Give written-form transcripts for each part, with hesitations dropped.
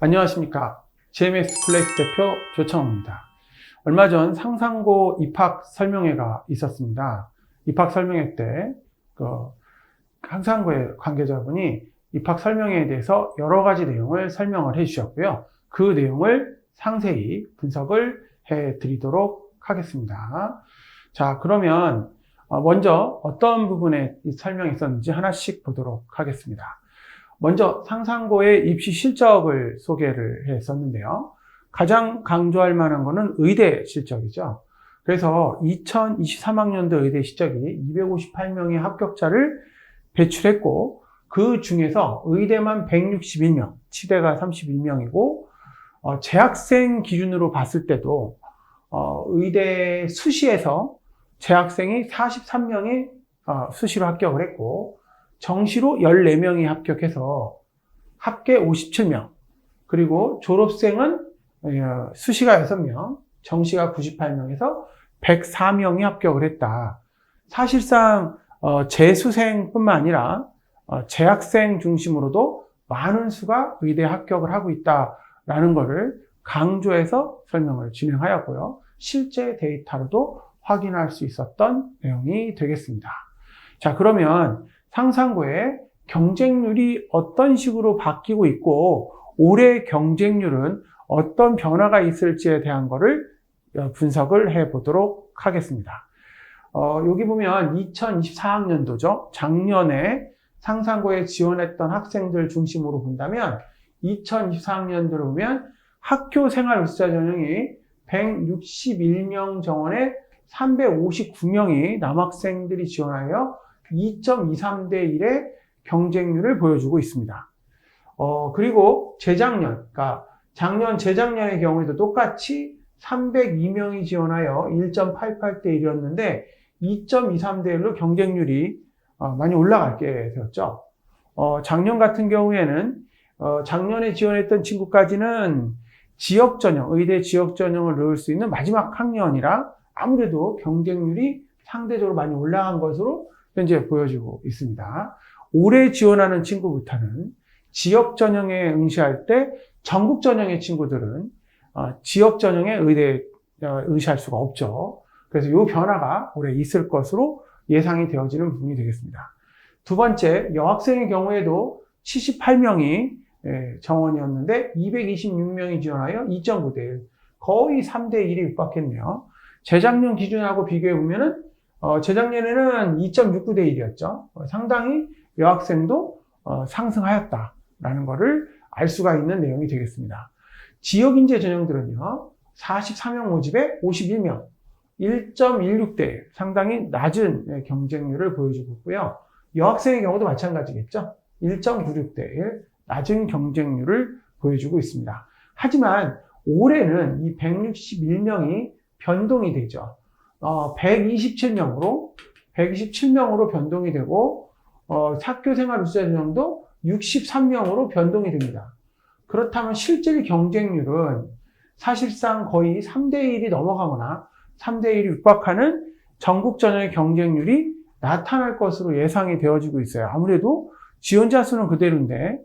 안녕하십니까. GMX 플레이스 대표 조창호입니다. 얼마 전 상상고 입학 설명회가 있었습니다. 입학 설명회 때 상상고의 관계자분이 입학 설명회에 대해서 여러 가지 내용을 설명을 해주셨고요. 그 내용을 상세히 분석을 해드리도록 하겠습니다. 자, 그러면 먼저 어떤 부분에 설명이 있었는지 하나씩 보도록 하겠습니다. 먼저 상상고의 입시 실적을 소개를 했었는데요. 가장 강조할 만한 것은 의대 실적이죠. 그래서 2023학년도 의대 실적이 258명의 합격자를 배출했고, 그 중에서 의대만 161명, 치대가 31명이고, 재학생 기준으로 봤을 때도 의대 수시에서 재학생이 43명이 수시로 합격을 했고, 정시로 14명이 합격해서 합계 57명, 그리고 졸업생은 수시가 6명, 정시가 98명에서 104명이 합격을 했다. 사실상 재수생뿐만 아니라 재학생 중심으로도 많은 수가 의대에 합격을 하고 있다라는 것을 강조해서 설명을 진행하였고요. 실제 데이터로도 확인할 수 있었던 내용이 되겠습니다. 자, 그러면 상상고의 경쟁률이 어떤 식으로 바뀌고 있고 올해 경쟁률은 어떤 변화가 있을지에 대한 것을 분석을 해보도록 하겠습니다. 여기 보면 2024학년도죠. 작년에 상상고에 지원했던 학생들 중심으로 본다면 2024학년도로 보면 학교 생활 의사자 전형이 161명 정원에 359명이 남학생들이 지원하여 2.23대 1의 경쟁률을 보여주고 있습니다. 그리고 그러니까 재작년의 경우에도 똑같이 302명이 지원하여 1.88대 1이었는데 2.23대 1로 경쟁률이 많이 올라가게 되었죠. 작년 같은 경우에는 작년에 지원했던 친구까지는 의대 지역 전형을 넣을 수 있는 마지막 학년이라 아무래도 경쟁률이 상대적으로 많이 올라간 것으로 현재 보여지고 있습니다. 올해 지원하는 친구부터는 지역 전형에 응시할 때 전국 전형의 친구들은 지역 전형에 의대에 응시할 수가 없죠. 그래서 이 변화가 올해 있을 것으로 예상이 되어지는 부분이 되겠습니다. 두 번째, 여학생의 경우에도 78명이 정원이었는데 226명이 지원하여 2.9대 1, 거의 3대 1이 육박했네요. 재작년 기준하고 비교해 보면은 재작년에는 2.69대 1이었죠. 상당히 여학생도 상승하였다라는 것을 알 수가 있는 내용이 되겠습니다. 지역인재 전형들은요, 44명 모집에 51명, 1.16대 1, 상당히 낮은 경쟁률을 보여주고 있고요. 여학생의 경우도 마찬가지겠죠. 1.96대 1, 낮은 경쟁률을 보여주고 있습니다. 하지만 올해는 이 161명이 변동이 되죠. 127명으로 변동이 되고, 학교 생활 의사자 전형도 63명으로 변동이 됩니다. 그렇다면 실질 경쟁률은 사실상 거의 3대 1이 넘어가거나 3대 1이 육박하는 전국 전형의 경쟁률이 나타날 것으로 예상이 되어지고 있어요. 아무래도 지원자 수는 그대로인데,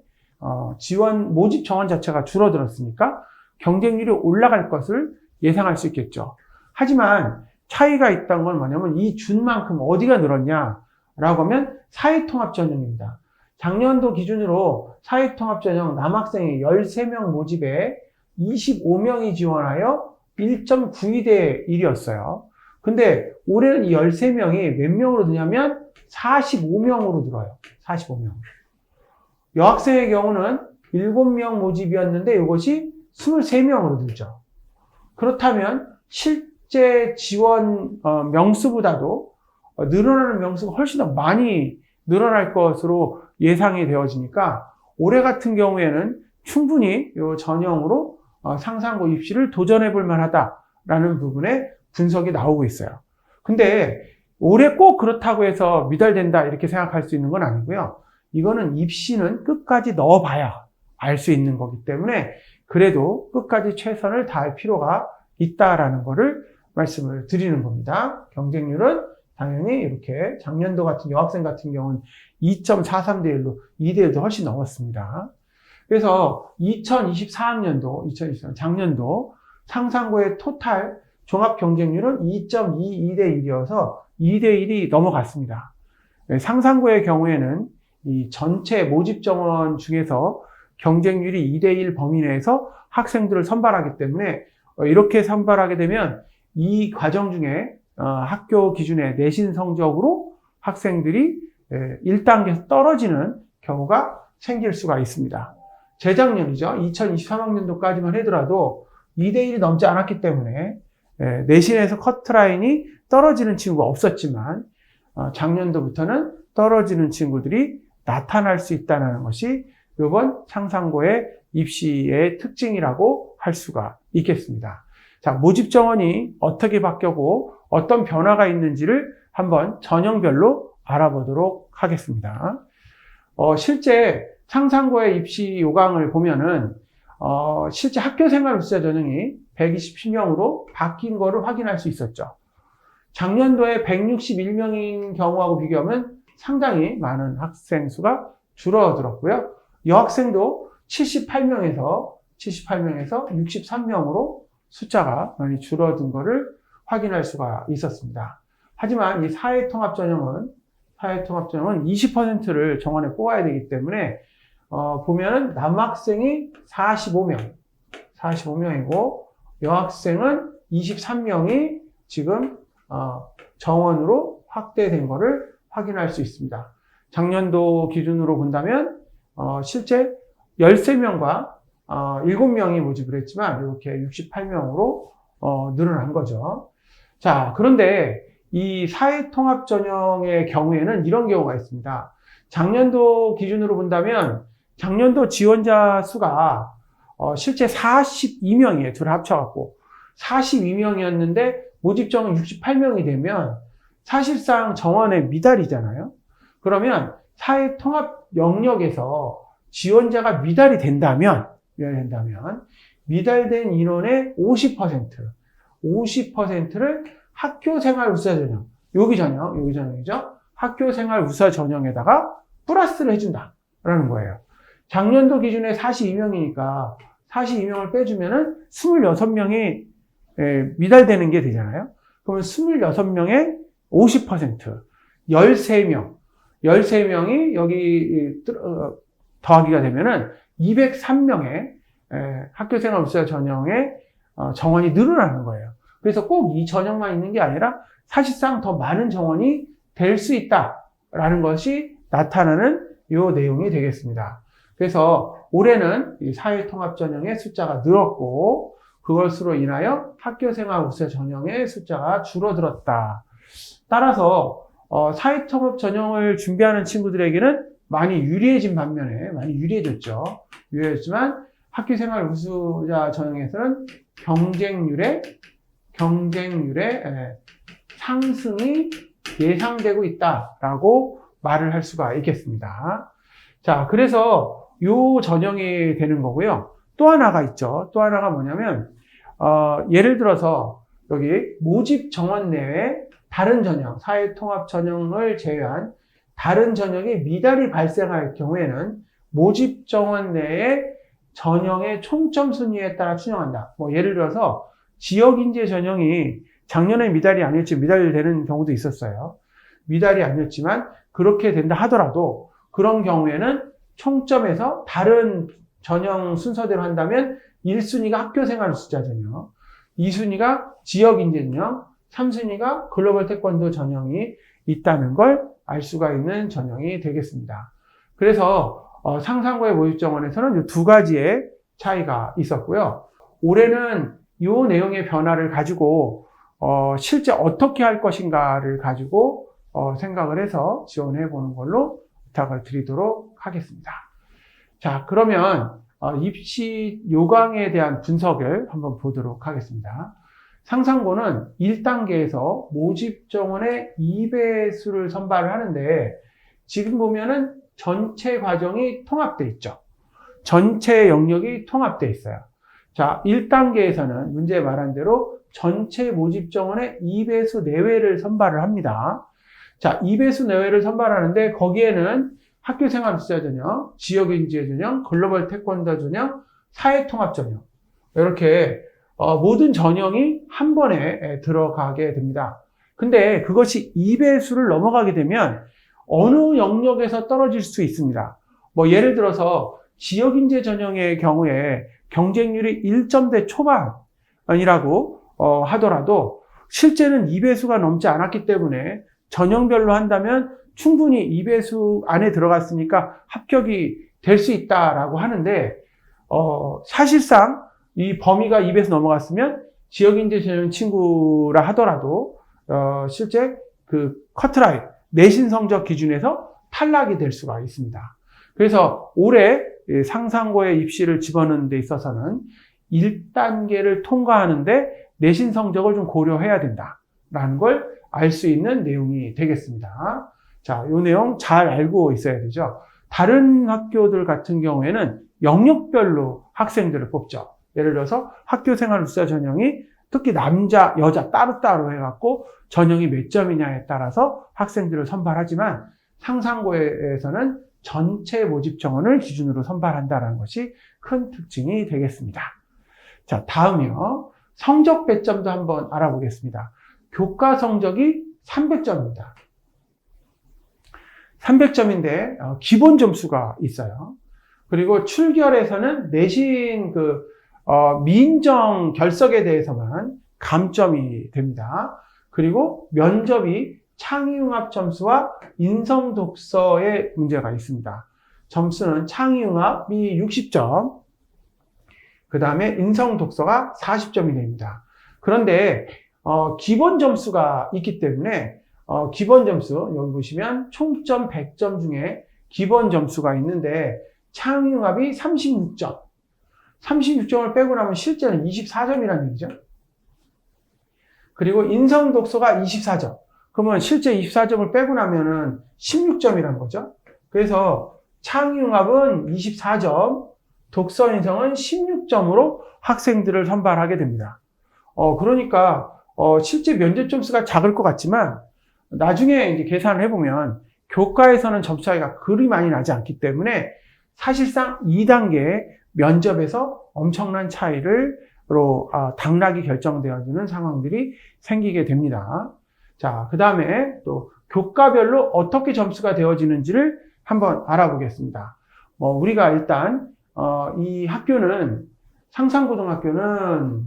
모집 정원 자체가 줄어들었으니까 경쟁률이 올라갈 것을 예상할 수 있겠죠. 하지만 차이가 있다는 건 뭐냐면 이 준 만큼 어디가 늘었냐라고 하면 사회통합 전형입니다. 작년도 기준으로 사회통합 전형 남학생이 13명 모집에 25명이 지원하여 1.92대 1이었어요. 근데 올해는 이 13명이 몇 명으로 드냐면 45명으로 늘어요. 45명. 여학생의 경우는 7명 모집이었는데 이것이 23명으로 늘죠. 그렇다면 실제 지원 명수보다도 늘어나는 명수가 훨씬 더 많이 늘어날 것으로 예상이 되어지니까 올해 같은 경우에는 충분히 이 전형으로 상상고 입시를 도전해 볼 만하다라는 부분에 분석이 나오고 있어요. 근데 올해 꼭 그렇다고 해서 미달된다 이렇게 생각할 수 있는 건 아니고요. 이거는 입시는 끝까지 넣어봐야 알 수 있는 거기 때문에 그래도 끝까지 최선을 다할 필요가 있다라는 거를 말씀을 드리는 겁니다. 경쟁률은 당연히 이렇게 작년도 같은 여학생 같은 경우는 2.43대 1로 2대 1도 훨씬 넘었습니다. 그래서 2024 작년도 상산고의 토탈 종합 경쟁률은 2.22대 1이어서 2대 1이 넘어갔습니다. 상산고의 경우에는 이 전체 모집 정원 중에서 경쟁률이 2대 1 범위 내에서 학생들을 선발하기 때문에 이렇게 선발하게 되면 이 과정 중에 학교 기준의 내신 성적으로 학생들이 1단계에서 떨어지는 경우가 생길 수가 있습니다. 재작년이죠. 2023학년도까지만 하더라도 2대 1이 넘지 않았기 때문에 내신에서 커트라인이 떨어지는 친구가 없었지만 작년도부터는 떨어지는 친구들이 나타날 수 있다는 것이 이번 상산고의 입시의 특징이라고 할 수가 있겠습니다. 자, 모집 정원이 어떻게 바뀌고 어떤 변화가 있는지를 한번 전형별로 알아보도록 하겠습니다. 실제 상산고의 입시 요강을 보면은 실제 학교생활 우수자 전형이 127명으로 바뀐 거를 확인할 수 있었죠. 작년도에 161명인 경우하고 비교하면 상당히 많은 학생 수가 줄어들었고요. 여학생도 78명에서 63명으로 숫자가 많이 줄어든 것을 확인할 수가 있었습니다. 하지만 이 사회통합전형은 20%를 정원에 뽑아야 되기 때문에 보면은 남학생이 45명이고 여학생은 23명이 지금 정원으로 확대된 것을 확인할 수 있습니다. 작년도 기준으로 본다면 실제 13명과 7명이 모집을 했지만 이렇게 68명으로 늘어난 거죠. 자, 그런데 이 사회통합 전형의 경우에는 이런 경우가 있습니다. 작년도 기준으로 본다면 작년도 지원자 수가 실제 42명이에요. 둘 합쳐갖고 42명이었는데 모집 정원 68명이 되면 사실상 정원의 미달이잖아요. 그러면 사회통합 영역에서 지원자가 미달된 인원의 50%를 학교생활 우수자 전형, 여기 전형이죠. 학교생활 우수자 전형에다가 플러스를 해준다라는 거예요. 작년도 기준에 42명이니까 42명을 빼주면은 26명이 미달되는 게 되잖아요. 그러면 26명의 50%, 13명이 여기 더하기가 되면은 203명의 학교생활 우수자 전형의 정원이 늘어나는 거예요. 그래서 꼭 이 전형만 있는 게 아니라 사실상 더 많은 정원이 될 수 있다라는 것이 나타나는 이 내용이 되겠습니다. 그래서 올해는 이 사회통합 전형의 숫자가 늘었고 그것으로 인하여 학교생활 우수자 전형의 숫자가 줄어들었다. 따라서 사회통합 전형을 준비하는 친구들에게는 많이 유리해진 반면에 많이 유리해졌죠. 유리해졌지만 학교생활 우수자 전형에서는 경쟁률의 상승이 예상되고 있다라고 말을 할 수가 있겠습니다. 자, 그래서 이 전형이 되는 거고요. 또 하나가 있죠. 또 하나가 뭐냐면 예를 들어서 여기 모집 정원 내에 다른 전형, 사회통합 전형을 제외한 다른 전형이 미달이 발생할 경우에는 모집 정원 내에 전형의 총점 순위에 따라 추정한다. 예를 들어서 지역인재 전형이 작년에 미달이 아니었지만 미달되는 경우도 있었어요. 미달이 아니었지만 그렇게 된다 하더라도 그런 경우에는 총점에서 다른 전형 순서대로 한다면 1순위가 학교생활 우수자 전형, 2순위가 지역인재 전형, 3순위가 글로벌 태권도 전형이 있다는 걸 알 수가 있는 전형이 되겠습니다. 그래서 상산고의 모집 정원에서는 이 두 가지의 차이가 있었고요. 올해는 이 내용의 변화를 가지고 실제 어떻게 할 것인가를 가지고 생각을 해서 지원해 보는 걸로 부탁을 드리도록 하겠습니다. 자, 그러면 입시 요강에 대한 분석을 한번 보도록 하겠습니다. 상산고는 1단계에서 모집 정원의 2배수를 선발을 하는데 지금 보면은 전체 과정이 통합되어 있죠. 전체 영역이 통합되어 있어요. 자, 1단계에서는 문제에 말한 대로 전체 모집 정원의 2배수 내외를 선발을 합니다. 자, 2배수 내외를 선발하는데 거기에는 학교생활수자 전형, 지역인지의 전형, 글로벌 태권도 전형, 사회통합 전형. 이렇게 모든 전형이 한 번에 들어가게 됩니다. 근데 그것이 2배수를 넘어가게 되면 어느 영역에서 떨어질 수 있습니다. 뭐 예를 들어서 지역인재 전형의 경우에 경쟁률이 1점대 초반이라고 하더라도 실제는 2배수가 넘지 않았기 때문에 전형별로 한다면 충분히 2배수 안에 들어갔으니까 합격이 될 수 있다라고 하는데 사실상 이 범위가 2배수 넘어갔으면 지역인재 전형 친구라 하더라도 실제 그 커트라인 내신 성적 기준에서 탈락이 될 수가 있습니다. 그래서 올해 상상고에 입시를 집어넣는 데 있어서는 1단계를 통과하는데 내신 성적을 좀 고려해야 된다라는 걸 알 수 있는 내용이 되겠습니다. 자, 이 내용 잘 알고 있어야 되죠. 다른 학교들 같은 경우에는 영역별로 학생들을 뽑죠. 예를 들어서 학교생활수자 전형이 특히 남자, 여자 따로따로 해갖고 전형이 몇 점이냐에 따라서 학생들을 선발하지만 상상고에서는 전체 모집 정원을 기준으로 선발한다는 것이 큰 특징이 되겠습니다. 자, 다음이요. 성적 배점도 한번 알아보겠습니다. 교과 성적이 300점입니다. 300점인데 기본 점수가 있어요. 그리고 출결에서는 내신 민정 결석에 대해서만 감점이 됩니다. 그리고 면접이 창의융합 점수와 인성독서에 문제가 있습니다. 점수는 창의융합이 60점, 그 다음에 인성독서가 40점이 됩니다. 그런데 기본 점수가 있기 때문에 기본 점수, 여기 보시면 총점 100점 중에 기본 점수가 있는데 창의융합이 36점. 36점을 빼고 나면 실제는 24점이라는 얘기죠. 그리고 인성독서가 24점. 그러면 실제 24점을 빼고 나면은 16점이라는 거죠. 그래서 창의융합은 24점, 독서인성은 16점으로 학생들을 선발하게 됩니다. 그러니까 실제 면접 점수가 작을 것 같지만 나중에 이제 계산을 해보면 교과에서는 점수 차이가 그리 많이 나지 않기 때문에 사실상 2단계 면접에서 엄청난 차이로 당락이 결정되어지는 상황들이 생기게 됩니다. 자, 그 다음에 또 교과별로 어떻게 점수가 되어지는지를 한번 알아보겠습니다. 우리가 일단 이 학교는 상상고등학교는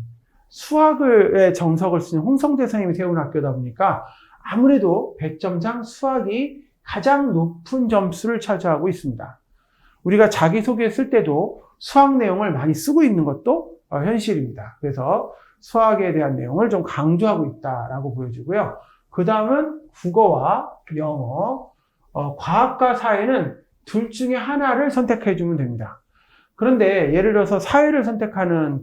수학의 정석을 쓰는 홍성재 선생님이 세운 학교다 보니까 아무래도 배점상 수학이 가장 높은 점수를 차지하고 있습니다. 우리가 자기소개 쓸 때도 수학 내용을 많이 쓰고 있는 것도 현실입니다. 그래서 수학에 대한 내용을 좀 강조하고 있다라고 보여지고요. 그 다음은 국어와 영어, 과학과 사회는 둘 중에 하나를 선택해 주면 됩니다. 그런데 예를 들어서 사회를 선택하는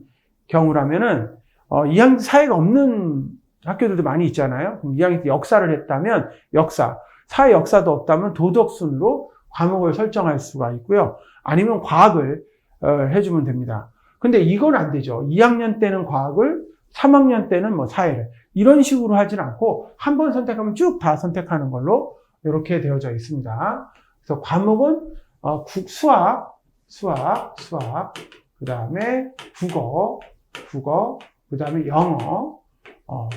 경우라면은 2학년 사회가 없는 학교들도 많이 있잖아요. 2학년 때 역사를 했다면 역사, 사회 역사도 없다면 도덕 순으로 과목을 설정할 수가 있고요. 아니면 과학을 해주면 됩니다. 근데 이건 안 되죠. 2학년 때는 과학을, 3학년 때는 뭐 사회를 이런 식으로 하진 않고 한 번 선택하면 쭉 다 선택하는 걸로 이렇게 되어져 있습니다. 그래서 과목은 수학, 그 다음에 국어, 그 다음에 영어,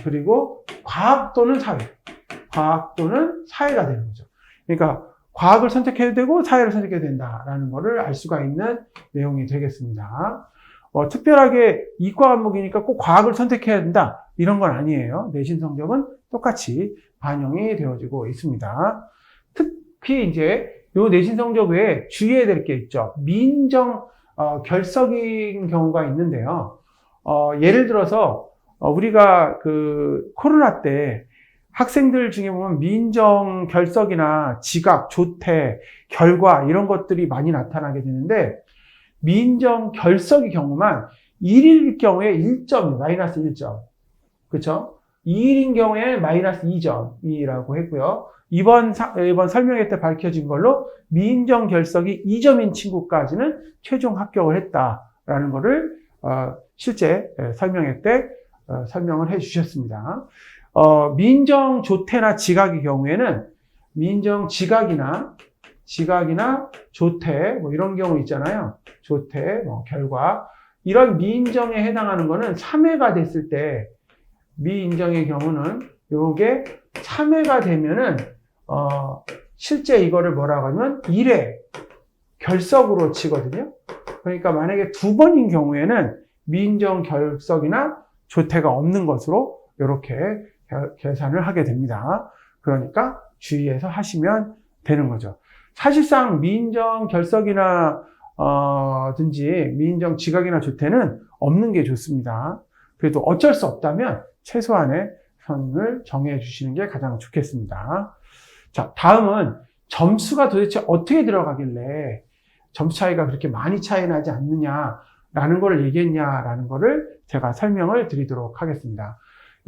그리고 과학 또는 사회가 되는 거죠. 그러니까 과학을 선택해도 되고 사회를 선택해도 된다라는 것을 알 수가 있는 내용이 되겠습니다. 특별하게 이과 과목이니까 꼭 과학을 선택해야 된다 이런 건 아니에요. 내신 성적은 똑같이 반영이 되어지고 있습니다. 특히 이제 요 내신 성적 외에 주의해야 될 게 있죠. 민정 결석인 경우가 있는데요. 예를 들어서 우리가 코로나 때 학생들 중에 보면 민정 결석이나 지각, 조퇴, 결과 이런 것들이 많이 나타나게 되는데 민정 결석의 경우만 1일일 경우에 1점, 마이너스 1점. 그렇죠? 2일인 경우에 마이너스 2점이라고 했고요. 이번 설명회 때 밝혀진 걸로 민정 결석이 2점인 친구까지는 최종 합격을 했다라는 거를 실제 설명회 때 설명을 해 주셨습니다. 민정 조퇴나 지각의 경우에는 민정 지각이나 지각이나 조퇴, 뭐 이런 경우 있잖아요. 조퇴, 뭐 결과. 이런 미인정에 해당하는 거는 3회가 됐을 때, 미인정의 경우는 요게 3회가 되면은, 실제 이거를 뭐라고 하면 1회 결석으로 치거든요. 그러니까 만약에 2번인 경우에는 미인정 결석이나 조퇴가 없는 것으로 이렇게 계산을 하게 됩니다. 그러니까 주의해서 하시면 되는 거죠. 사실상 미인정 결석이나 든지 미인정 지각이나 조퇴는 없는 게 좋습니다. 그래도 어쩔 수 없다면 최소한의 선을 정해 주시는 게 가장 좋겠습니다. 자, 다음은 점수가 도대체 어떻게 들어가길래 점수 차이가 그렇게 많이 차이 나지 않느냐라는 걸 얘기했냐라는 거를 제가 설명을 드리도록 하겠습니다.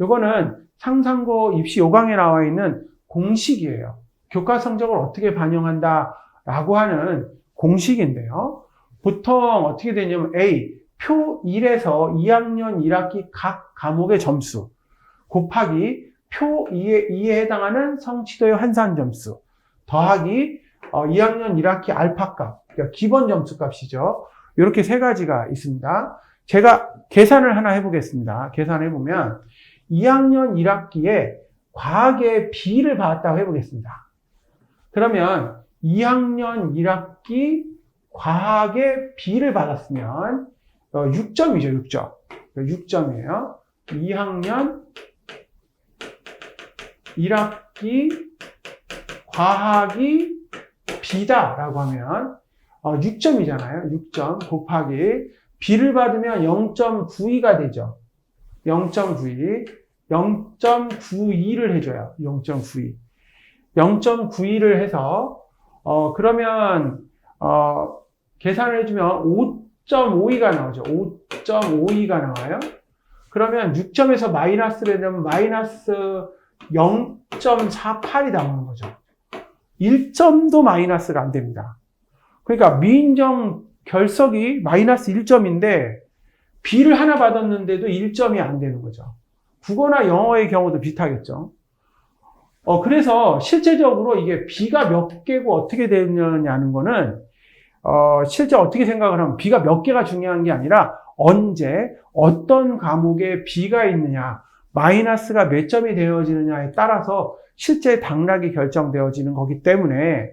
요거는 상상고 입시 요강에 나와 있는 공식이에요. 교과 성적을 어떻게 반영한다라고 하는 공식인데요. 보통 어떻게 되냐면 A, 표 1에서 2학년 1학기 각 과목의 점수 곱하기 표 2에 해당하는 성취도의 환산 점수 더하기 2학년 1학기 알파값, 그러니까 기본 점수 값이죠. 이렇게 세 가지가 있습니다. 제가 계산을 하나 해보겠습니다. 계산해보면 2학년 1학기에 과학의 B를 받았다고 해보겠습니다. 그러면 2학년 1학기 과학의 B를 받았으면 6점이죠, 6점. 6점이에요. 2학년 1학기 과학이 B다라고 하면 6점이잖아요. 6점 곱하기 B를 받으면 0.92가 되죠. 0.92. 0.92를 해줘요. 0.92. 0.92를 해서 그러면 계산을 해주면 5.52가 나오죠. 5.52가 나와요. 그러면 6점에서 마이너스를 내면 마이너스 0.48이 나오는 거죠. 1점도 마이너스가 안 됩니다. 그러니까 미인정 결석이 마이너스 1점인데 B를 하나 받았는데도 1점이 안 되는 거죠. 국어나 영어의 경우도 비슷하겠죠. 그래서 실제적으로 이게 B가 몇 개고 어떻게 되느냐는 거는 실제 어떻게 생각을 하면 B가 몇 개가 중요한 게 아니라 언제 어떤 과목에 B가 있느냐, 마이너스가 몇 점이 되어지느냐에 따라서 실제 당락이 결정되어지는 거기 때문에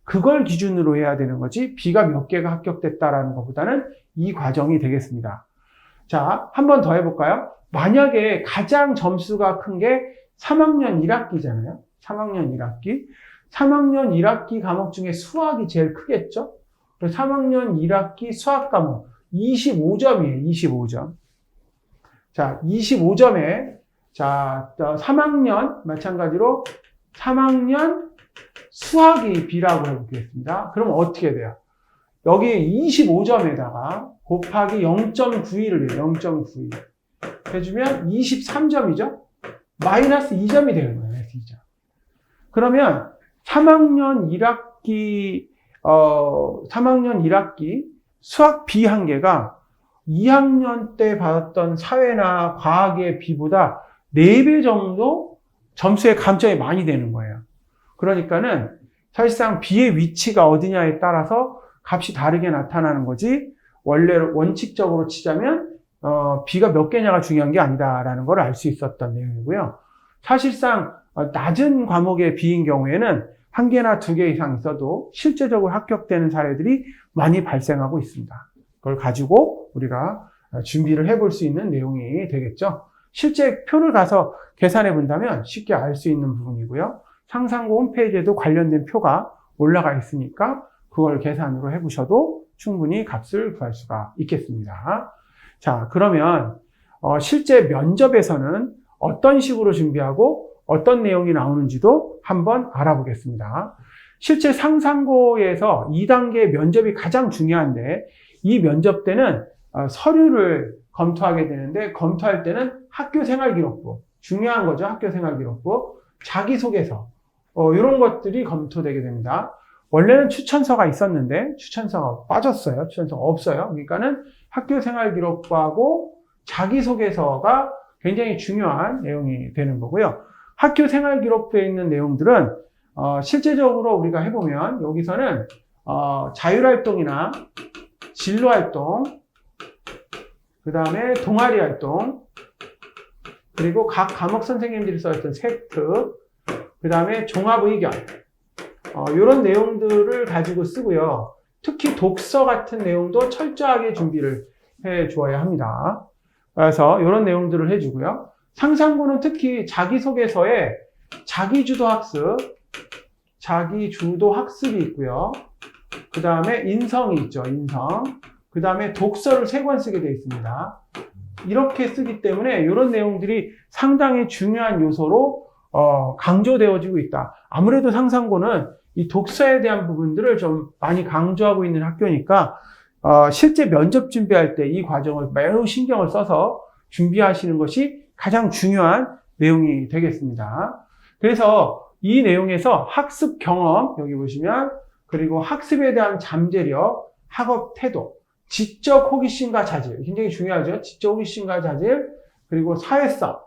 그걸 기준으로 해야 되는 거지 B가 몇 개가 합격됐다라는 것보다는 이 과정이 되겠습니다. 자, 한 번 더 해볼까요? 만약에 가장 점수가 큰 게 3학년 1학기잖아요. 3학년 1학기. 3학년 1학기 과목 중에 수학이 제일 크겠죠? 3학년 1학기 수학 과목 25점이에요. 25점. 자, 25점에 자, 3학년 마찬가지로 3학년 수학이 B라고 해보겠습니다. 그럼 어떻게 돼요? 여기 25점에다가 곱하기 0.91을 해요. 0.91 해주면 23점이죠? 마이너스 2점이 되는 거예요. 마이너스 2점. 그러면 3학년 1학기 수학 B 한 개가 2학년 때 받았던 사회나 과학의 B보다 4배 정도 점수의 감점이 많이 되는 거예요. 그러니까는 사실상 B의 위치가 어디냐에 따라서 값이 다르게 나타나는 거지 원래 원칙적으로 치자면 B가 몇 개냐가 중요한 게 아니다라는 걸 알 수 있었던 내용이고요. 사실상 낮은 과목의 B인 경우에는 1개나 2개 이상 있어도 실제적으로 합격되는 사례들이 많이 발생하고 있습니다. 그걸 가지고 우리가 준비를 해볼 수 있는 내용이 되겠죠. 실제 표를 가서 계산해 본다면 쉽게 알 수 있는 부분이고요. 상상고 홈페이지에도 관련된 표가 올라가 있으니까 그걸 계산으로 해보셔도 충분히 값을 구할 수가 있겠습니다. 자, 그러면 실제 면접에서는 어떤 식으로 준비하고 어떤 내용이 나오는지도 한번 알아보겠습니다. 실제 상상고에서 2단계 면접이 가장 중요한데 이 면접 때는 서류를 검토하게 되는데 검토할 때는 학교생활기록부, 중요한 거죠. 학교생활기록부, 자기소개서 이런 것들이 검토되게 됩니다. 원래는 추천서가 있었는데 추천서가 빠졌어요. 추천서가 없어요. 그러니까는 학교생활기록부하고 자기소개서가 굉장히 중요한 내용이 되는 거고요. 학교생활기록부에 있는 내용들은 실제적으로 우리가 해보면 여기서는 자율활동이나 진로활동, 그 다음에 동아리 활동, 그리고 각 과목 선생님들이 써있던 섹트, 그 다음에 종합의견, 이런 내용들을 가지고 쓰고요. 특히 독서 같은 내용도 철저하게 준비를 해 주어야 합니다. 그래서 이런 내용들을 해주고요. 상상고는 특히 자기소개서에 자기주도 학습이 있고요. 그 다음에 인성이 있죠. 인성. 그 다음에 독서를 3권 쓰게 되어 있습니다. 이렇게 쓰기 때문에 이런 내용들이 상당히 중요한 요소로 강조되어지고 있다. 아무래도 상상고는 이 독서에 대한 부분들을 좀 많이 강조하고 있는 학교니까 실제 면접 준비할 때 이 과정을 매우 신경을 써서 준비하시는 것이 가장 중요한 내용이 되겠습니다. 그래서 이 내용에서 학습 경험, 여기 보시면, 그리고 학습에 대한 잠재력, 학업 태도, 지적 호기심과 자질, 굉장히 중요하죠. 지적 호기심과 자질, 그리고 사회성,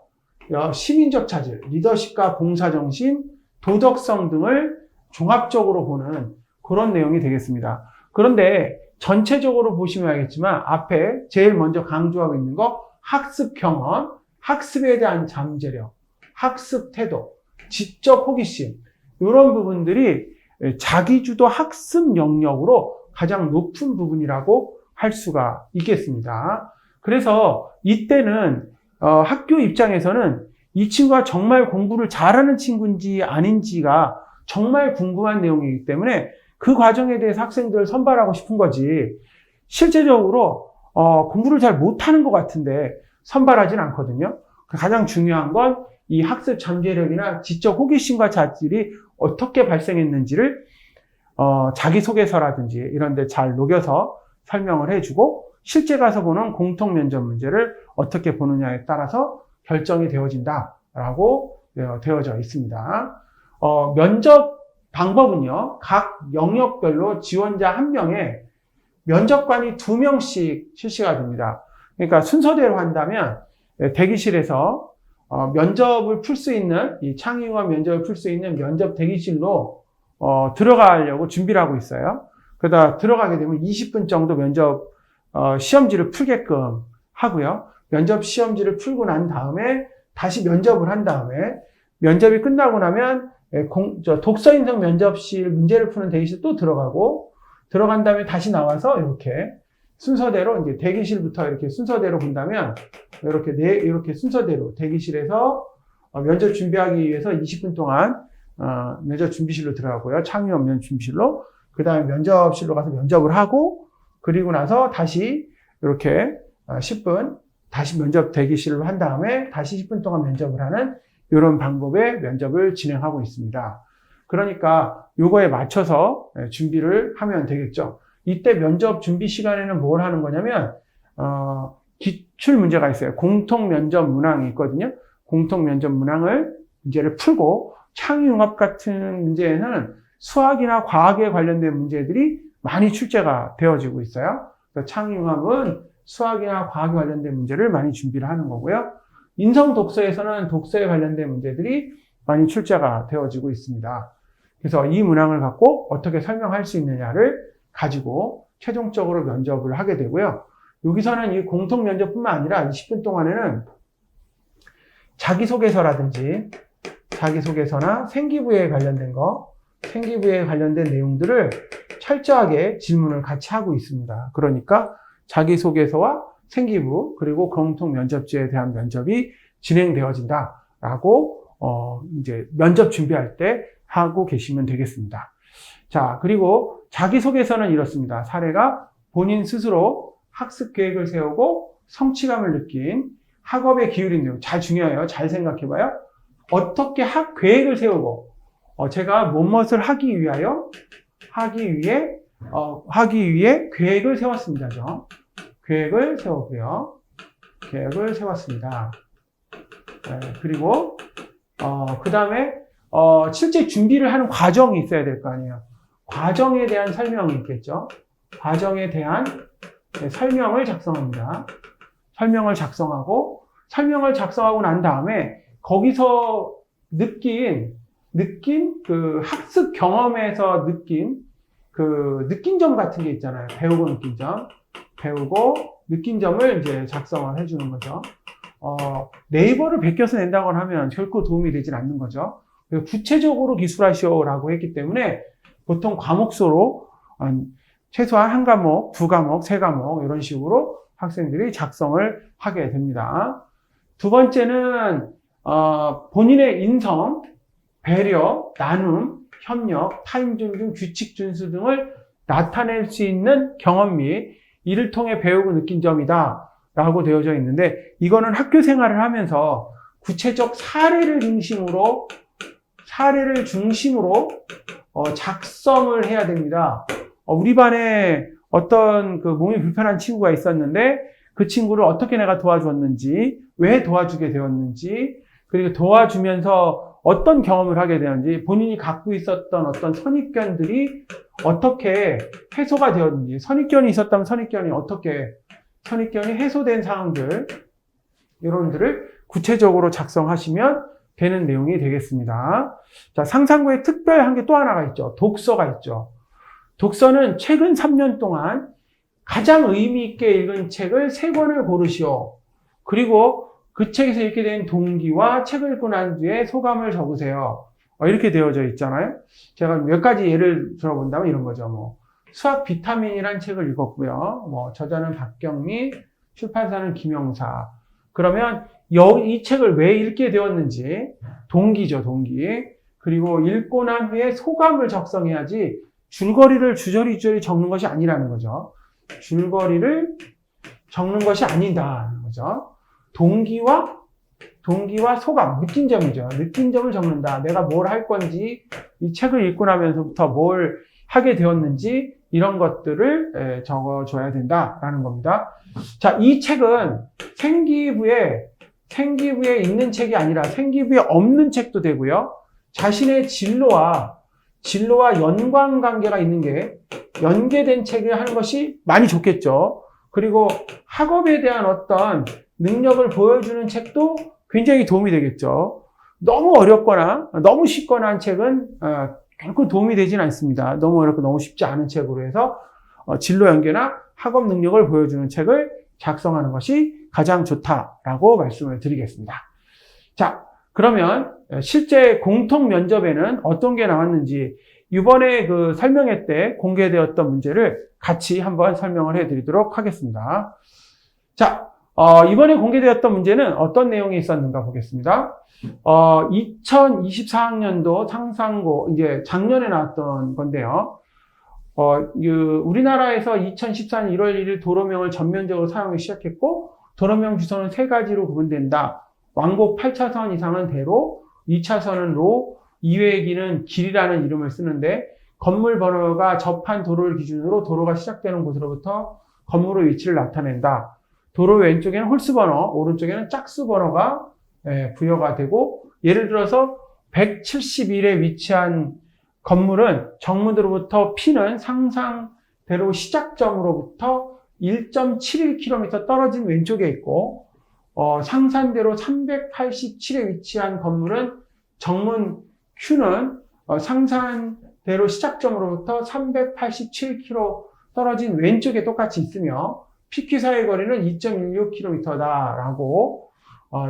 시민적 자질, 리더십과 봉사정신, 도덕성 등을 종합적으로 보는 그런 내용이 되겠습니다. 그런데 전체적으로 보시면 알겠지만 앞에 제일 먼저 강조하고 있는 거 학습 경험, 학습에 대한 잠재력, 학습 태도, 지적 호기심 이런 부분들이 자기주도 학습 영역으로 가장 높은 부분이라고 할 수가 있겠습니다. 그래서 이때는 학교 입장에서는 이 친구가 정말 공부를 잘하는 친구인지 아닌지가 정말 궁금한 내용이기 때문에 그 과정에 대해서 학생들을 선발하고 싶은 거지 실제적으로 공부를 잘 못하는 것 같은데 선발하진 않거든요. 가장 중요한 건 이 학습 잠재력이나 지적 호기심과 자질이 어떻게 발생했는지를 자기소개서라든지 이런 데 잘 녹여서 설명을 해주고 실제 가서 보는 공통 면접 문제를 어떻게 보느냐에 따라서 결정이 되어진다라고 되어져 있습니다. 면접 방법은요, 각 영역별로 지원자 1명에 면접관이 2명씩 실시가 됩니다. 그러니까 순서대로 한다면 대기실에서 면접을 풀 수 있는, 이 창의응원 면접을 풀 수 있는 면접 대기실로 들어가려고 준비를 하고 있어요. 그러다 들어가게 되면 20분 정도 면접 시험지를 풀게끔 하고요. 면접 시험지를 풀고 난 다음에 다시 면접을 한 다음에 면접이 끝나고 나면 독서인성 면접실 문제를 푸는 대기실 또 들어간 다음에 다시 나와서 이렇게 순서대로 이제 대기실부터 이렇게 순서대로 본다면 이렇게 순서대로 대기실에서 면접 준비하기 위해서 20분 동안 면접 준비실로 들어가고요. 창의원 면접 준비실로. 그 다음에 면접실로 가서 면접을 하고 그리고 나서 다시 이렇게 10분 다시 면접 대기실로 한 다음에 다시 10분 동안 면접을 하는 이런 방법의 면접을 진행하고 있습니다. 그러니까 요거에 맞춰서 준비를 하면 되겠죠. 이때 면접 준비 시간에는 뭘 하는 거냐면 기출 문제가 있어요. 공통 면접 문항이 있거든요. 공통 면접 문제를 풀고 창의융합 같은 문제에는 수학이나 과학에 관련된 문제들이 많이 출제가 되어지고 있어요. 창의융합은 수학이나 과학에 관련된 문제를 많이 준비를 하는 거고요. 인성 독서에서는 독서에 관련된 문제들이 많이 출제가 되어지고 있습니다. 그래서 이 문항을 갖고 어떻게 설명할 수 있느냐를 가지고 최종적으로 면접을 하게 되고요. 여기서는 이 공통 면접뿐만 아니라 20분 동안에는 자기소개서나 생기부에 관련된 내용들을 철저하게 질문을 같이 하고 있습니다. 그러니까 자기소개서와 생기부 그리고 공통 면접지에 대한 면접이 진행되어진다라고 이제 면접 준비할 때 하고 계시면 되겠습니다. 자, 그리고 자기소개서는 이렇습니다. 사례가 본인 스스로 학습 계획을 세우고 성취감을 느낀 학업에 기울인 내용. 잘 중요해요. 잘 생각해봐요. 어떻게 계획을 세우고 제가 무엇을 하기 위해 계획을 세웠습니다. 계획을 세웠고요. 계획을 세웠습니다. 그리고 그 다음에 실제 준비를 하는 과정이 있어야 될 거 아니에요. 과정에 대한 설명이 있겠죠. 과정에 대한 설명을 작성합니다. 설명을 작성하고 난 다음에 거기서 느낀 느낀 그 학습 경험에서 느낀 그 느낀 점 같은 게 있잖아요. 배우고 느낀 점. 배우고 느낀 점을 이제 작성을 해주는 거죠. 네이버를 베껴서 낸다고 하면 결코 도움이 되진 않는 거죠. 구체적으로 기술하시오라고 했기 때문에 보통 과목수로 최소한 한 과목, 두 과목, 세 과목 이런 식으로 학생들이 작성을 하게 됩니다. 두 번째는 본인의 인성, 배려, 나눔, 협력, 타인 존중, 규칙 준수 등을 나타낼 수 있는 경험 및 이를 통해 배우고 느낀 점이다 라고 되어져 있는데, 이거는 학교 생활을 하면서 구체적 사례를 중심으로 작성을 해야 됩니다. 우리 반에 어떤 그 몸이 불편한 친구가 있었는데 그 친구를 어떻게 내가 도와주었는지, 왜 도와주게 되었는지, 그리고 도와주면서 어떤 경험을 하게 되었는지, 본인이 갖고 있었던 어떤 선입견들이 어떻게 해소가 되었는지, 선입견이 있었다면 선입견이 해소된 상황들, 이런들을 구체적으로 작성하시면 되는 내용이 되겠습니다. 자, 상상구에 특별한 게 또 하나가 있죠. 독서가 있죠. 독서는 최근 3년 동안 가장 의미 있게 읽은 책을 3권을 고르시오. 그리고 그 책에서 읽게 된 동기와 책을 읽고 난 뒤에 소감을 적으세요. 이렇게 되어져 있잖아요. 제가 몇 가지 예를 들어본다면 이런 거죠. 수학 비타민이란 책을 읽었고요. 저자는 박경미, 출판사는 김영사. 그러면 이 책을 왜 읽게 되었는지, 동기죠, 동기. 그리고 읽고 난 후에 소감을 작성해야지 줄거리를 주저리 적는 것이 아니라는 거죠. 줄거리를 적는 것이 아니다는 거죠. 동기와 소감, 느낀 점이죠. 느낀 점을 적는다. 내가 뭘 할 건지, 이 책을 읽고 나면서부터 뭘 하게 되었는지, 이런 것들을 적어줘야 된다라는 겁니다. 자, 이 책은 생기부에 있는 책이 아니라 생기부에 없는 책도 되고요. 자신의 진로와 연관관계가 있는 게 연계된 책을 하는 것이 많이 좋겠죠. 그리고 학업에 대한 어떤 능력을 보여주는 책도 굉장히 도움이 되겠죠. 너무 어렵거나 너무 쉽거나 한 책은 결코 도움이 되진 않습니다. 너무 어렵고 너무 쉽지 않은 책으로 해서 진로 연계나 학업 능력을 보여주는 책을 작성하는 것이 가장 좋다라고 말씀을 드리겠습니다. 자, 그러면 실제 공통 면접에는 어떤 게 나왔는지 이번에 그 설명회 때 공개되었던 문제를 같이 한번 설명을 해드리도록 하겠습니다. 자, 이번에 공개되었던 문제는 어떤 내용이 있었는가 보겠습니다. 2024학년도 상상고, 이제 작년에 나왔던 건데요. 우리나라에서 2014년 1월 1일 도로명을 전면적으로 사용하기 시작했고, 도로명 주소는 3가지로 구분된다. 왕복 8차선 이상은 대로, 2차선은 로, 이외의 길은 길이라는 이름을 쓰는데, 건물 번호가 접한 도로를 기준으로 도로가 시작되는 곳으로부터 건물의 위치를 나타낸다. 도로 왼쪽에는 홀수 번호, 오른쪽에는 짝수 번호가 부여가 되고, 예를 들어서 171에 위치한 건물은 정문으로부터 P는 상상대로 시작점으로부터 1.71km 떨어진 왼쪽에 있고, 상산대로 387에 위치한 건물은 정문 Q는 상산대로 시작점으로부터 387km 떨어진 왼쪽에 똑같이 있으며, PQ 사이의 거리는 2.16km다라고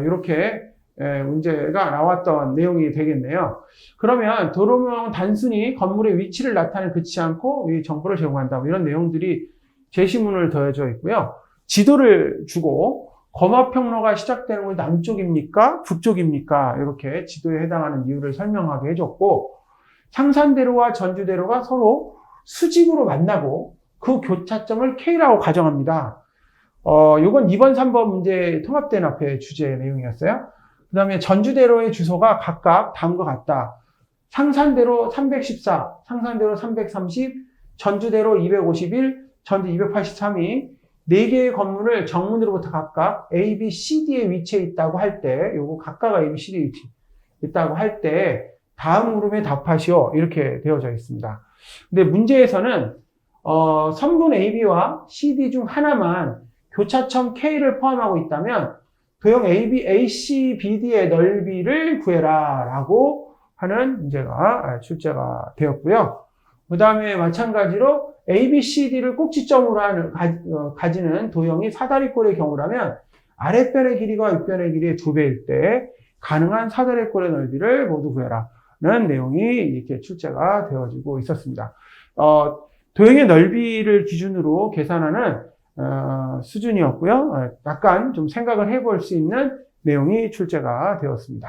이렇게 문제가 나왔던 내용이 되겠네요. 그러면 도로명은 단순히 건물의 위치를 나타내는 그치지 않고 이 정보를 제공한다. 이런 내용들이 제시문을 더해져 있고요. 지도를 주고 거마평로가 시작되는 곳이 남쪽입니까? 북쪽입니까? 이렇게 지도에 해당하는 이유를 설명하게 해줬고, 상산대로와 전주대로가 서로 수직으로 만나고 그 교차점을 K라고 가정합니다. 요건 2번, 3번 문제 통합된 앞에 주제 내용이었어요. 그 다음에 전주대로의 주소가 각각 다음과 같다. 상산대로 314, 상산대로 330, 전주대로 251, 전주 283이 4개의 건물을 정문으로부터 각각 A, B, C, D에 위치해 있다고 할 때, 요거 각각 A, B, C, D에 위치해 있다고 할 때, 다음 물음에 답하시오. 이렇게 되어져 있습니다. 근데 문제에서는 선분 AB와 CD 중 하나만 교차점 K를 포함하고 있다면 도형 AB, AC, BD의 넓이를 구해라 라고 하는 문제가 출제가 되었고요. 그 다음에 마찬가지로 A, B, C, D를 꼭지점으로 가지는 도형이 사다리꼴의 경우라면 아랫변의 길이가 윗변의 길이의 2배일 때 가능한 사다리꼴의 넓이를 모두 구해라 라는 내용이 이렇게 출제가 되어지고 있었습니다. 도형의 넓이를 기준으로 계산하는 수준이었고요. 약간 좀 생각을 해볼 수 있는 내용이 출제가 되었습니다.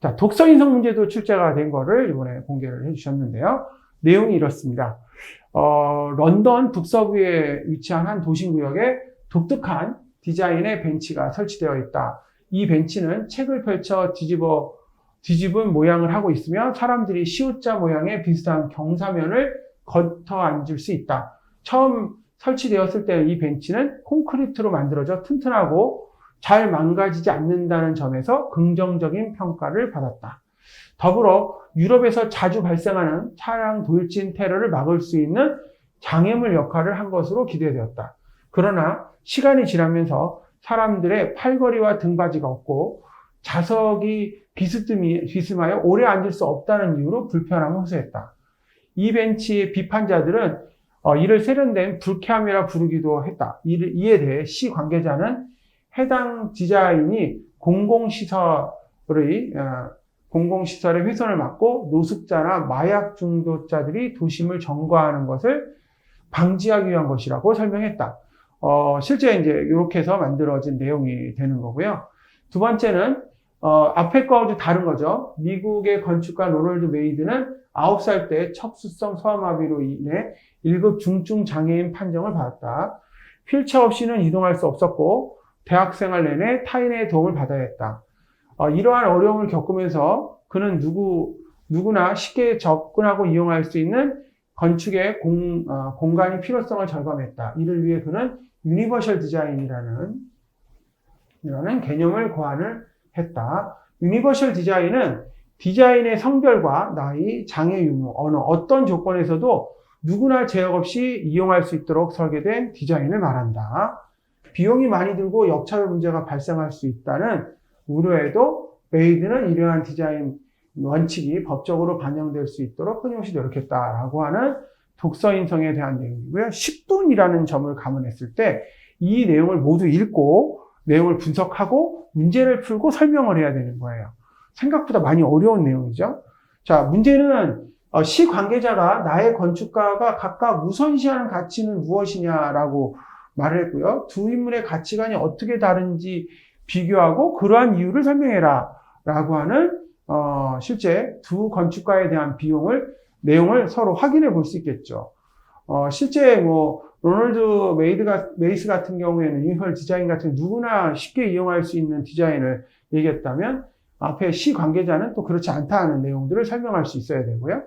자, 독서 인성 문제도 출제가 된 거를 이번에 공개를 해주셨는데요. 내용이 이렇습니다. 런던 북서부에 위치한 한 도심구역에 독특한 디자인의 벤치가 설치되어 있다. 이 벤치는 책을 펼쳐 뒤집은 모양을 하고 있으며 사람들이 C자 모양의 비슷한 경사면을 걷어 앉을 수 있다. 처음 설치되었을 때 이 벤치는 콘크리트로 만들어져 튼튼하고 잘 망가지지 않는다는 점에서 긍정적인 평가를 받았다. 더불어 유럽에서 자주 발생하는 차량 도일진 테러를 막을 수 있는 장애물 역할을 한 것으로 기대되었다. 그러나 시간이 지나면서 사람들의 팔걸이와 등받이가 없고 좌석이 비스듬하여 오래 앉을 수 없다는 이유로 불편함을 호소했다. 이 벤치의 비판자들은 이를 세련된 불쾌함이라 부르기도 했다. 이에 대해 시 관계자는 해당 디자인이 공공시설의 훼손을 막고 노숙자나 마약 중독자들이 도심을 점거하는 것을 방지하기 위한 것이라고 설명했다. 실제 이제 이렇게 해서 만들어진 내용이 되는 거고요. 두 번째는 앞에 거하고 좀 다른 거죠. 미국의 건축가 로널드 메이드는 9살 때 척수성 소아마비로 인해 1급 중증 장애인 판정을 받았다. 휠체어 없이는 이동할 수 없었고 대학생활 내내 타인의 도움을 받아야 했다. 이러한 어려움을 겪으면서 그는 누구나 쉽게 접근하고 이용할 수 있는 건축의 공간의 필요성을 절감했다. 이를 위해 그는 유니버셜 디자인이라는 개념을 고안을 했다. 유니버셜 디자인은 디자인의 성별과 나이, 장애 유무, 언어, 어떤 조건에서도 누구나 제약 없이 이용할 수 있도록 설계된 디자인을 말한다. 비용이 많이 들고 역차별 문제가 발생할 수 있다는 우려에도 메이드는 이러한 디자인 원칙이 법적으로 반영될 수 있도록 끊임없이 노력했다라고 하는 독서 인성에 대한 내용이고요. 10분이라는 점을 감안했을 때 이 내용을 모두 읽고 내용을 분석하고 문제를 풀고 설명을 해야 되는 거예요. 생각보다 많이 어려운 내용이죠. 자, 문제는 시 관계자가 나의 건축가가 각각 우선시하는 가치는 무엇이냐라고 말을 했고요. 두 인물의 가치관이 어떻게 다른지 비교하고 그러한 이유를 설명해라 라고 하는 실제 두 건축가에 대한 내용을 서로 확인해 볼 수 있겠죠. 실제 로널드 메이스 같은 경우에는 유니버셜 디자인 같은 누구나 쉽게 이용할 수 있는 디자인을 얘기했다면 앞에 시 관계자는 또 그렇지 않다는 내용들을 설명할 수 있어야 되고요.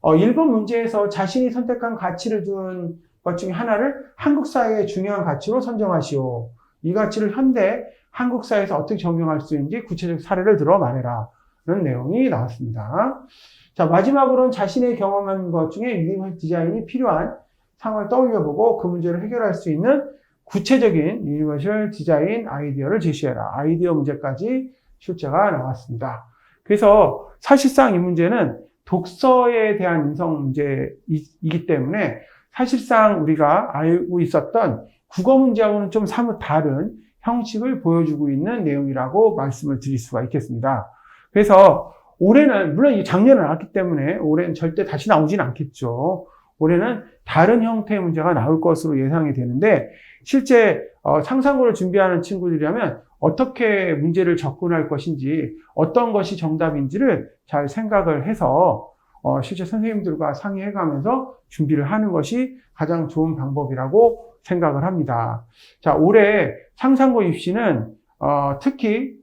1번 문제에서 자신이 선택한 가치를 둔 것 중에 하나를 한국 사회의 중요한 가치로 선정하시오. 이 가치를 현대 한국 사회에서 어떻게 적용할 수 있는지 구체적 사례를 들어 말해라. 라는 내용이 나왔습니다. 자, 마지막으로는 자신의 경험한 것 중에 유니버셜 디자인이 필요한 상황을 떠올려보고 그 문제를 해결할 수 있는 구체적인 유니버셜 디자인 아이디어를 제시해라. 아이디어 문제까지 출제가 나왔습니다. 그래서 사실상 이 문제는 독서에 대한 인성 문제이기 때문에 사실상 우리가 알고 있었던 국어 문제하고는 좀 사뭇 다른 형식을 보여주고 있는 내용이라고 말씀을 드릴 수가 있겠습니다. 그래서 올해는 물론 작년에 나왔기 때문에 올해는 절대 다시 나오진 않겠죠. 올해는 다른 형태의 문제가 나올 것으로 예상이 되는데 실제 상상고를 준비하는 친구들이라면 어떻게 문제를 접근할 것인지 어떤 것이 정답인지를 잘 생각을 해서 실제 선생님들과 상의해가면서 준비를 하는 것이 가장 좋은 방법이라고 생각을 합니다. 자, 올해 상상고 입시는 특히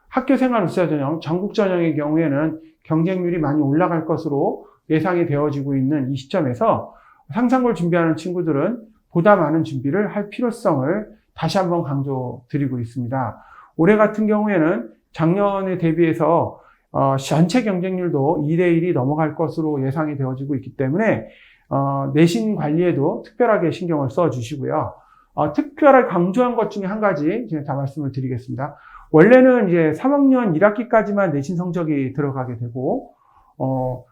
학교생활 우수자전형, 전국전형의 경우에는 경쟁률이 많이 올라갈 것으로 예상이 되어지고 있는 이 시점에서 상상고를 준비하는 친구들은 보다 많은 준비를 할 필요성을 다시 한번 강조드리고 있습니다. 올해 같은 경우에는 작년에 대비해서 전체 경쟁률도 2대1이 넘어갈 것으로 예상이 되어지고 있기 때문에 내신 관리에도 특별하게 신경을 써주시고요. 특별하게 강조한 것 중에 한 가지 제가 다 말씀을 드리겠습니다. 원래는 이제 3학년 1학기까지만 내신 성적이 들어가게 되고,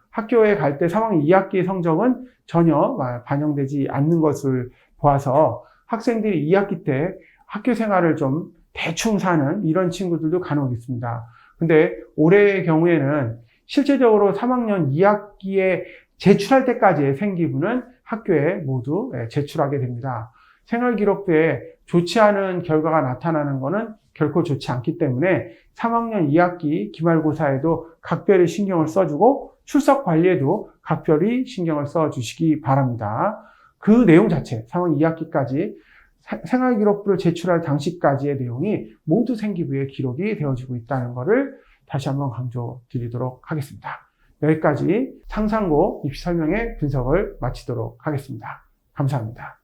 학교에 갈 때 3학년 2학기 성적은 전혀 반영되지 않는 것을 보아서 학생들이 2학기 때 학교 생활을 좀 대충 사는 이런 친구들도 간혹 있습니다. 근데 올해의 경우에는 실제적으로 3학년 2학기에 제출할 때까지의 생기부는 학교에 모두 제출하게 됩니다. 생활기록부에 좋지 않은 결과가 나타나는 것은 결코 좋지 않기 때문에 3학년 2학기 기말고사에도 각별히 신경을 써주고 출석 관리에도 각별히 신경을 써주시기 바랍니다. 그 내용 자체, 3학년 2학기까지 생활기록부를 제출할 당시까지의 내용이 모두 생기부에 기록이 되어지고 있다는 것을 다시 한번 강조드리도록 하겠습니다. 여기까지 상상고 입시 설명의 분석을 마치도록 하겠습니다. 감사합니다.